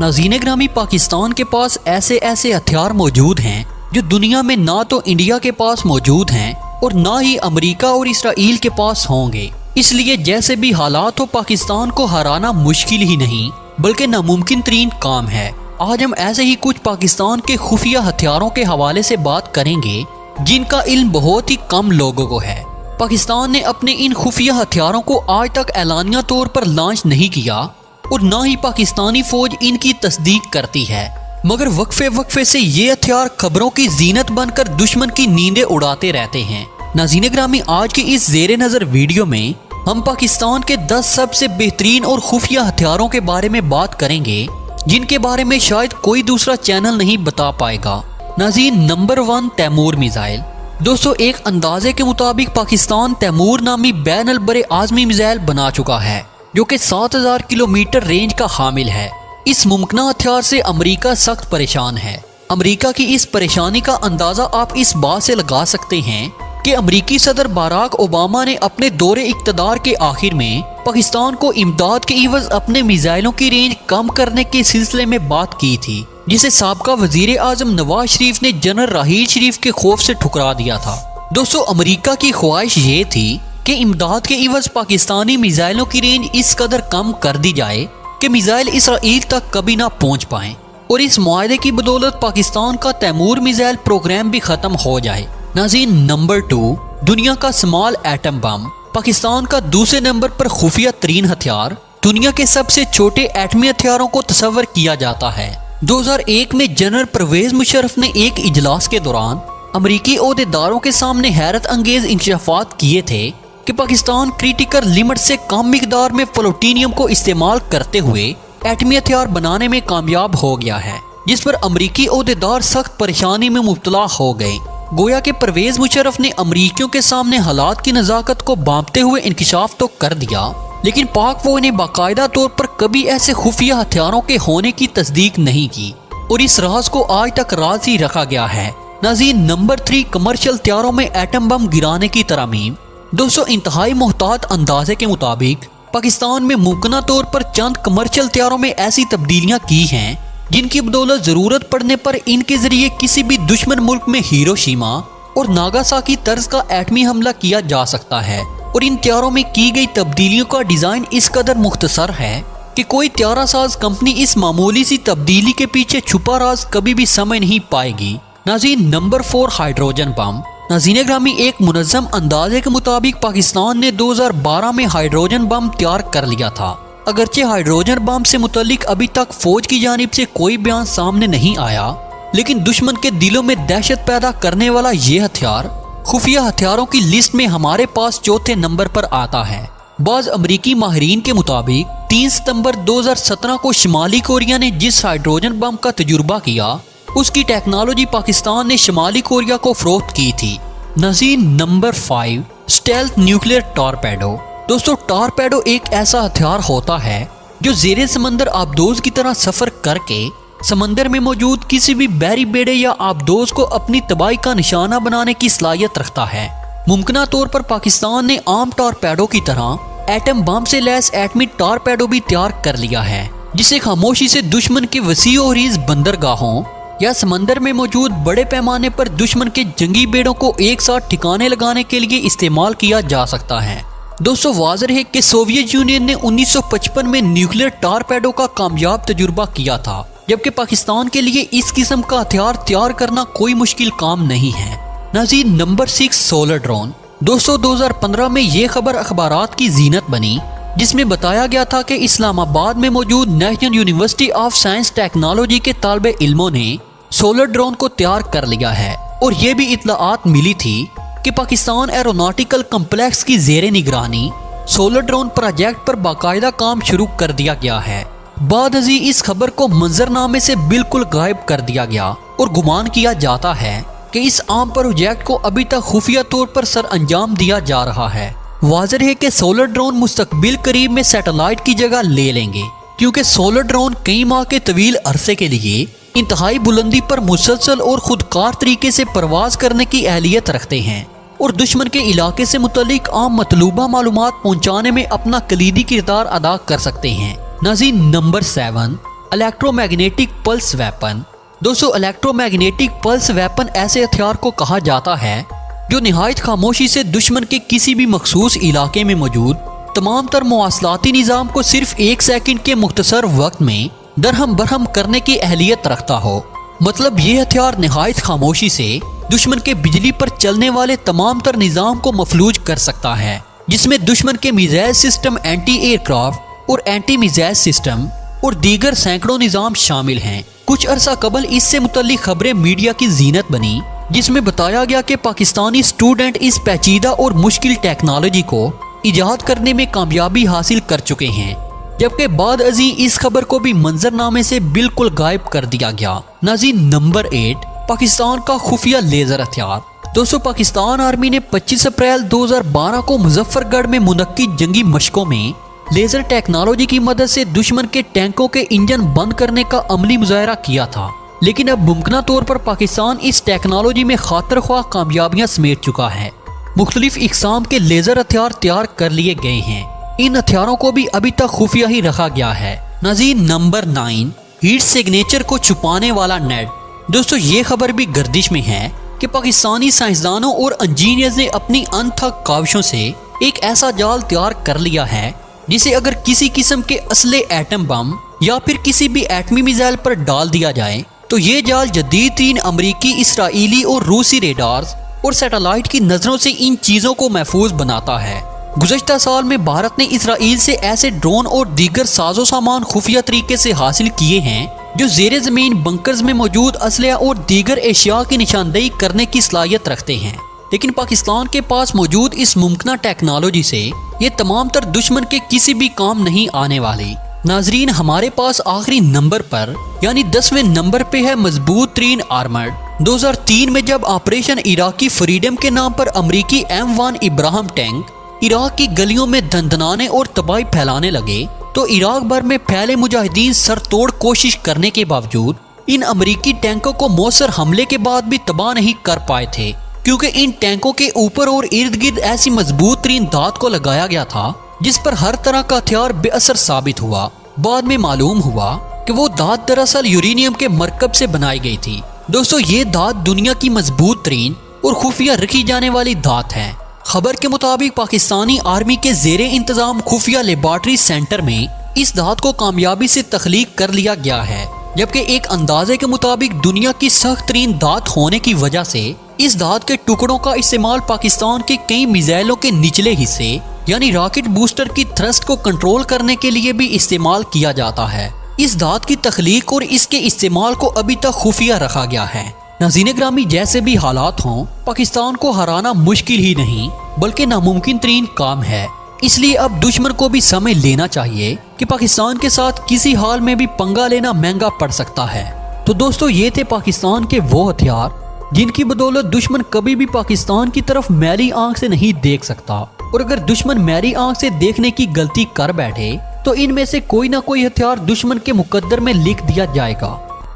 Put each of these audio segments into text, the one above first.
नाज़रीन ग्रामी, पाकिस्तान के पास ऐसे ऐसे हथियार मौजूद हैं जो दुनिया में ना तो इंडिया के पास मौजूद हैं और ना ही अमेरिका और इसराइल के पास होंगे। इसलिए जैसे भी हालात हो, पाकिस्तान को हराना मुश्किल ही नहीं बल्कि नामुमकिन तरीन काम है। आज हम ऐसे ही कुछ पाकिस्तान के खुफिया हथियारों के हवाले से बात करेंगे जिनका इल्म बहुत ही कम लोगों को है। पाकिस्तान ने अपने इन खुफिया हथियारों को आज तक एलानिया तौर पर लॉन्च नहीं किया और ना ही पाकिस्तानी फौज इनकी तस्दीक करती है, मगर वक्फे वक्फे से ये हथियार खबरों की जीनत बनकर दुश्मन की नींदें उड़ाते रहते हैं। नाज़रीन ग्रामी, आज की इस ज़ेरे नज़र वीडियो में हम पाकिस्तान के 10 सबसे बेहतरीन और खुफिया हथियारों के बारे में बात करेंगे जिनके बारे में शायद कोई दूसरा चैनल नहीं बता पाएगा। नाज़रीन, नंबर 1, तैमूर मिसाइल। दोस्तों, एक अंदाजे के मुताबिक पाकिस्तान तैमूर नामी बैन बरे आज़मी मिसाइल बना चुका है जो कि 7000 किलोमीटर रेंज का हामिल है। इस मुमकिन हथियार से अमेरिका सख्त परेशान है। अमेरिका की इस परेशानी का अंदाजा आप इस बात से लगा सकते हैं कि अमेरिकी सदर बराक ओबामा ने अपने दौरे इक़्तिदार के आखिर में पाकिस्तान को इमदाद के इवज़ अपने मिसाइलों की रेंज कम करने के सिलसिले में बात की थी, जिसे साबका वजीर आज़म नवाज शरीफ ने जनरल राहील शरीफ के खौफ से ठुकरा दिया था। दोस्तों, अमेरिका की ख्वाहिश ये थी कि इमदाद के इवज़ पाकिस्तानी मिसाइलों की रेंज इस कदर कम कर दी जाए कि मिसाइल इसराइल तक कभी ना पहुंच पाएं और इस मुआहदे की बदौलत पाकिस्तान का तैमूर मिसाइल प्रोग्राम भी खत्म हो जाए। नाज़रीन, नंबर 2, दुनिया का स्मॉल एटम बम। पाकिस्तान का दूसरे नंबर पर खुफिया तरीन हथियार दुनिया के सबसे छोटे एटमी हथियारों को तस्वर किया जाता है। 2001 में जनरल परवेज मुशर्रफ ने एक इजलास के दौरान अमरीकी ओहदेदारों के सामने हैरत अंगेज इंकशाफात किए थे कि पाकिस्तान क्रिटिकल लिमिट से कम मिकदार में प्लूटोनियम को इस्तेमाल करते हुए एटमी हथियार बनाने में कामयाब हो गया है, जिस पर अमरीकी ओहदेदार सख्त परेशानी में मुब्तला हो गए। गोया के परवेज मुशर्रफ ने अमरीकियों के सामने हालात की नज़ाकत को भांपते हुए इंकशाफ तो कर दिया, लेकिन पाक फौज ने बाकायदा तौर पर कभी ऐसे खुफिया हथियारों के होने की तस्दीक नहीं की और इस राज को आज तक राज ही रखा गया है। नाज़रीन, नंबर 3, कमर्शियल हथियारों में एटम बम गिराने की तरमीम। दोस्तों, इंतहाई मोहतात अंदाजे के मुताबिक पाकिस्तान में मुमकिन तौर पर चंद कमर्शियल हथियारों में ऐसी तब्दीलियां की हैं जिनकी बदौलत जरूरत पड़ने पर इनके जरिए किसी भी दुश्मन मुल्क में हिरोशिमा और नागासाकी तर्ज का एटमी हमला किया जा सकता है। और इन हथियारों में की गई तब्दीलियों का डिजाइन इस कदर मुख्तसर है कि कोई हथियारासाज कंपनी इस मामूली सी तब्दीली के पीछे छुपा राज कभी भी समझ नहीं पाएगी। नाज़रीन, नंबर 4, हाइड्रोजन बम। नाज़रीन ग्रामी, एक मुनज़्ज़म अंदाजे के मुताबिक पाकिस्तान ने 2012 में हाइड्रोजन बम तैयार कर लिया था। अगरचे हाइड्रोजन बम से मुतल्लिक अभी तक फौज की जानिब से कोई बयान सामने नहीं आया, लेकिन दुश्मन के दिलों में दहशत पैदा करने वाला ये हथियार खुफिया हथियारों की लिस्ट में हमारे पास चौथे नंबर पर आता है। बाज़ अमरीकी माहिरीन के मुताबिक 3 सितंबर 2017 को शिमाली कोरिया ने जिस हाइड्रोजन बम का तजुर्बा किया उसकी टेक्नोलॉजी पाकिस्तान ने शिमाली कोरिया को फरोख्त की थी। नाज़रीन, नंबर 5, स्टेल्थ न्यूक्लियर टॉर्पेडो। दोस्तों, टॉर्पेडो एक ऐसा हथियार होता है जो ज़ेरे समंदर आबदोज की तरह सफ़र करके समंदर में मौजूद किसी भी बहरी बेड़े या आबदोज को अपनी तबाही का निशाना बनाने की सलाहियत रखता है। मुमकिन तौर पर पाकिस्तान ने आम टॉर्पेडो की तरह एटम बम से लैस एटमी टॉर्पेडो भी तैयार कर लिया है, जिसे खामोशी से दुश्मन के वसी और रीज़ बंदरगाहों या समंदर में मौजूद बड़े पैमाने पर दुश्मन के जंगी बेड़ों को एक साथ ठिकाने लगाने के लिए इस्तेमाल किया जा सकता है। दोस्तों, वाज़ेह है कि सोवियत यूनियन ने 1955 में न्यूक्लियर टॉर्पेडो का कामयाब तजुर्बा किया था, जबकि पाकिस्तान के लिए इस किस्म का हथियार तैयार करना कोई मुश्किल काम नहीं है। नाज़रीन, नंबर 6, सोलर ड्रोन। दोस्तों, 2015 में ये खबर अखबारात की जीनत बनी जिसमें बताया गया था कि इस्लामाबाद में मौजूद national university of science technology के तालिबे इल्मों ने सोलर ड्रोन को तैयार कर लिया है और ये भी इत्तलाआत मिली थी कि पाकिस्तान एरोनॉटिकल कम्प्लेक्स की ज़ेरे निगरानी सोलर ड्रोन प्रोजेक्ट पर बाकायदा काम शुरू कर दिया गया है। बाद अजी इस खबर को मंजरनामे से बिल्कुल गायब कर दिया गया और गुमान किया जाता है कि इस आम प्रोजेक्ट को अभी तक खुफिया तौर पर सर अंजाम दिया जा रहा है। वाज़ेह है कि सोलर ड्रोन मुस्तकबिल करीब में सैटेलाइट की जगह ले लेंगे, क्योंकि सोलर ड्रोन कई माह के तवील अरसे के लिए इंतहाई बुलंदी पर मुसलसल और खुदकार तरीके से परवाज करने की अहलियत रखते हैं और दुश्मन के इलाके से मुतल्लिक आम मतलूबा मालूमात पहुंचाने में अपना कलीदी किरदार अदा कर सकते हैं। नाज़रीन, number 7, electro magnetic pulse weapon. दोस्तों इलेक्ट्रो मैग्नेटिक पल्स वेपन ऐसे हथियार को कहा जाता है जो निहायत खामोशी से दुश्मन के किसी भी मखसूस इलाके में मौजूद तमाम तर मवासलाती निज़ाम को सिर्फ 1 सेकंड के मुख्तसर वक्त में दरहम बरहम करने की अहलियत रखता हो। मतलब ये हथियार निहायत खामोशी से दुश्मन के बिजली पर चलने वाले तमाम तर निज़ाम को मफलूज कर सकता है, जिसमें दुश्मन के मिसाइल सिस्टम, एंटी एयरक्राफ्ट और एंटी मिसाइल सिस्टम और दीगर सैकड़ों निज़ाम शामिल हैं। कुछ अरसा कबल इससे मुतल्लिक खबरें मीडिया की जीनत बनी, जिसमें बताया गया कि पाकिस्तानी स्टूडेंट इस पेचीदा और मुश्किल टेक्नोलॉजी को इजाद करने में कामयाबी हासिल कर चुके हैं, जबकि बाद अजी इस खबर को भी मंजरनामे से बिल्कुल गायब कर दिया गया। नाज़रीन, नंबर 8, पाकिस्तान का खुफिया लेजर हथियार। दोस्तों पाकिस्तान आर्मी ने 25 अप्रैल 2012 को मुजफ्फरगढ़ में मुनक्किद जंगी मशकों में लेजर टेक्नोलॉजी की मदद से दुश्मन के टैंकों के इंजन बंद करने का अमली मुजाहरा किया था, लेकिन अब मुमकिन तौर पर पाकिस्तान इस टेक्नोलॉजी में खातिर ख्वाह कामयाबियां समेट चुका है। मुख्तलिफ इकसाम के लेजर हथियार तैयार कर लिए गए हैं। इन हथियारों को भी अभी तक खुफिया ही रखा गया है। नाज़रीन, नंबर 9, हीट सिग्नेचर को छुपाने वाला नेट। दोस्तों ये खबर भी गर्दिश में है कि पाकिस्तानी साइंसदानों और इंजीनियर्स ने अपनी अनथक काविशों से एक ऐसा जाल तैयार कर लिया है जिसे अगर किसी किस्म के असले एटम बम या फिर किसी भी एटमी मिसाइल पर डाल दिया जाए तो ये जाल जदीद तीन अमरीकी, इसराइली और रूसी रेडार्स और सैटेलाइट की नजरों से इन चीजों को महफूज बनाता है। गुज़श्ता साल में भारत ने इसराइल से ऐसे ड्रोन और दीगर साजो सामान खुफिया तरीके से हासिल किए हैं जो ज़ेरे ज़मीन बंकर्स में मौजूद असलहा और दीगर एशिया की निशानदेही करने की सलाहियत रखते हैं। लेकिन पाकिस्तान के पास मौजूद इस मुमकिन टेक्नोलॉजी से ये तमाम तर दुश्मन के किसी भी काम नहीं आने वाली। नाजरीन, हमारे पास आखिरी नंबर पर यानी 10वें नंबर पे है मजबूत तरीन आर्मर्ड। 2003 में जब ऑपरेशन इराकी फ्रीडम के नाम पर अमरीकी M1 इब्राहिम टैंक इराक की गलियों में दंदनाने और तबाही फैलाने लगे तो इराक भर में फैले मुजाहिदीन सरतोड़ कोशिश करने के बावजूद इन अमरीकी टैंकों को मौसर हमले के बाद भी तबाह नहीं कर पाए थे, क्योंकि इन टैंकों के ऊपर और इर्द गिर्द ऐसी मजबूत तरीन धात को लगाया गया था जिस पर हर तरह का हथियार बेअसर साबित हुआ। बाद में मालूम हुआ कि वो धात दरअसल यूरेनियम के मरकब से बनाई गई थी। दोस्तों ये धात दुनिया की मजबूत तरीन और खुफिया रखी जाने वाली धात है। खबर के मुताबिक पाकिस्तानी आर्मी के ज़ेरे इंतजाम खुफिया लेबॉर्ट्री सेंटर में इस धात को कामयाबी से तख्लीक कर लिया गया है, जबकि एक अंदाजे के मुताबिक दुनिया की सख्त तरीन धात होने की वजह से इस धात के टुकड़ों का इस्तेमाल पाकिस्तान के कई मिसाइलों के निचले हिस्से यानी रॉकेट बूस्टर की थ्रस्ट को कंट्रोल करने के लिए भी इस्तेमाल किया जाता है। इस धात की तख्लीक और इसके इस्तेमाल को अभी तक खुफिया रखा गया है। नाज़रीन ग्रामी, जैसे भी हालात हों, पाकिस्तान को हराना मुश्किल ही नहीं बल्कि नामुमकिन तरीन काम है। इसलिए अब दुश्मन को भी समझ लेना चाहिए कि पाकिस्तान के साथ किसी हाल में भी पंगा लेना महंगा पड़ सकता है। तो दोस्तों ये थे पाकिस्तान के वो हथियार जिनकी बदौलत दुश्मन कभी भी पाकिस्तान की तरफ मैली आंख से नहीं देख सकता, और अगर दुश्मन मैली आंख से देखने की गलती कर बैठे तो इनमें से कोई ना कोई हथियार दुश्मन के मुकद्दर में लिख दिया जाएगा।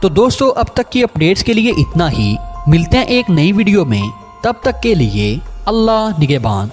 तो दोस्तों अब तक की अपडेट्स के लिए इतना ही। मिलते हैं एक नई वीडियो में, तब तक के लिए अल्लाह निगहबान।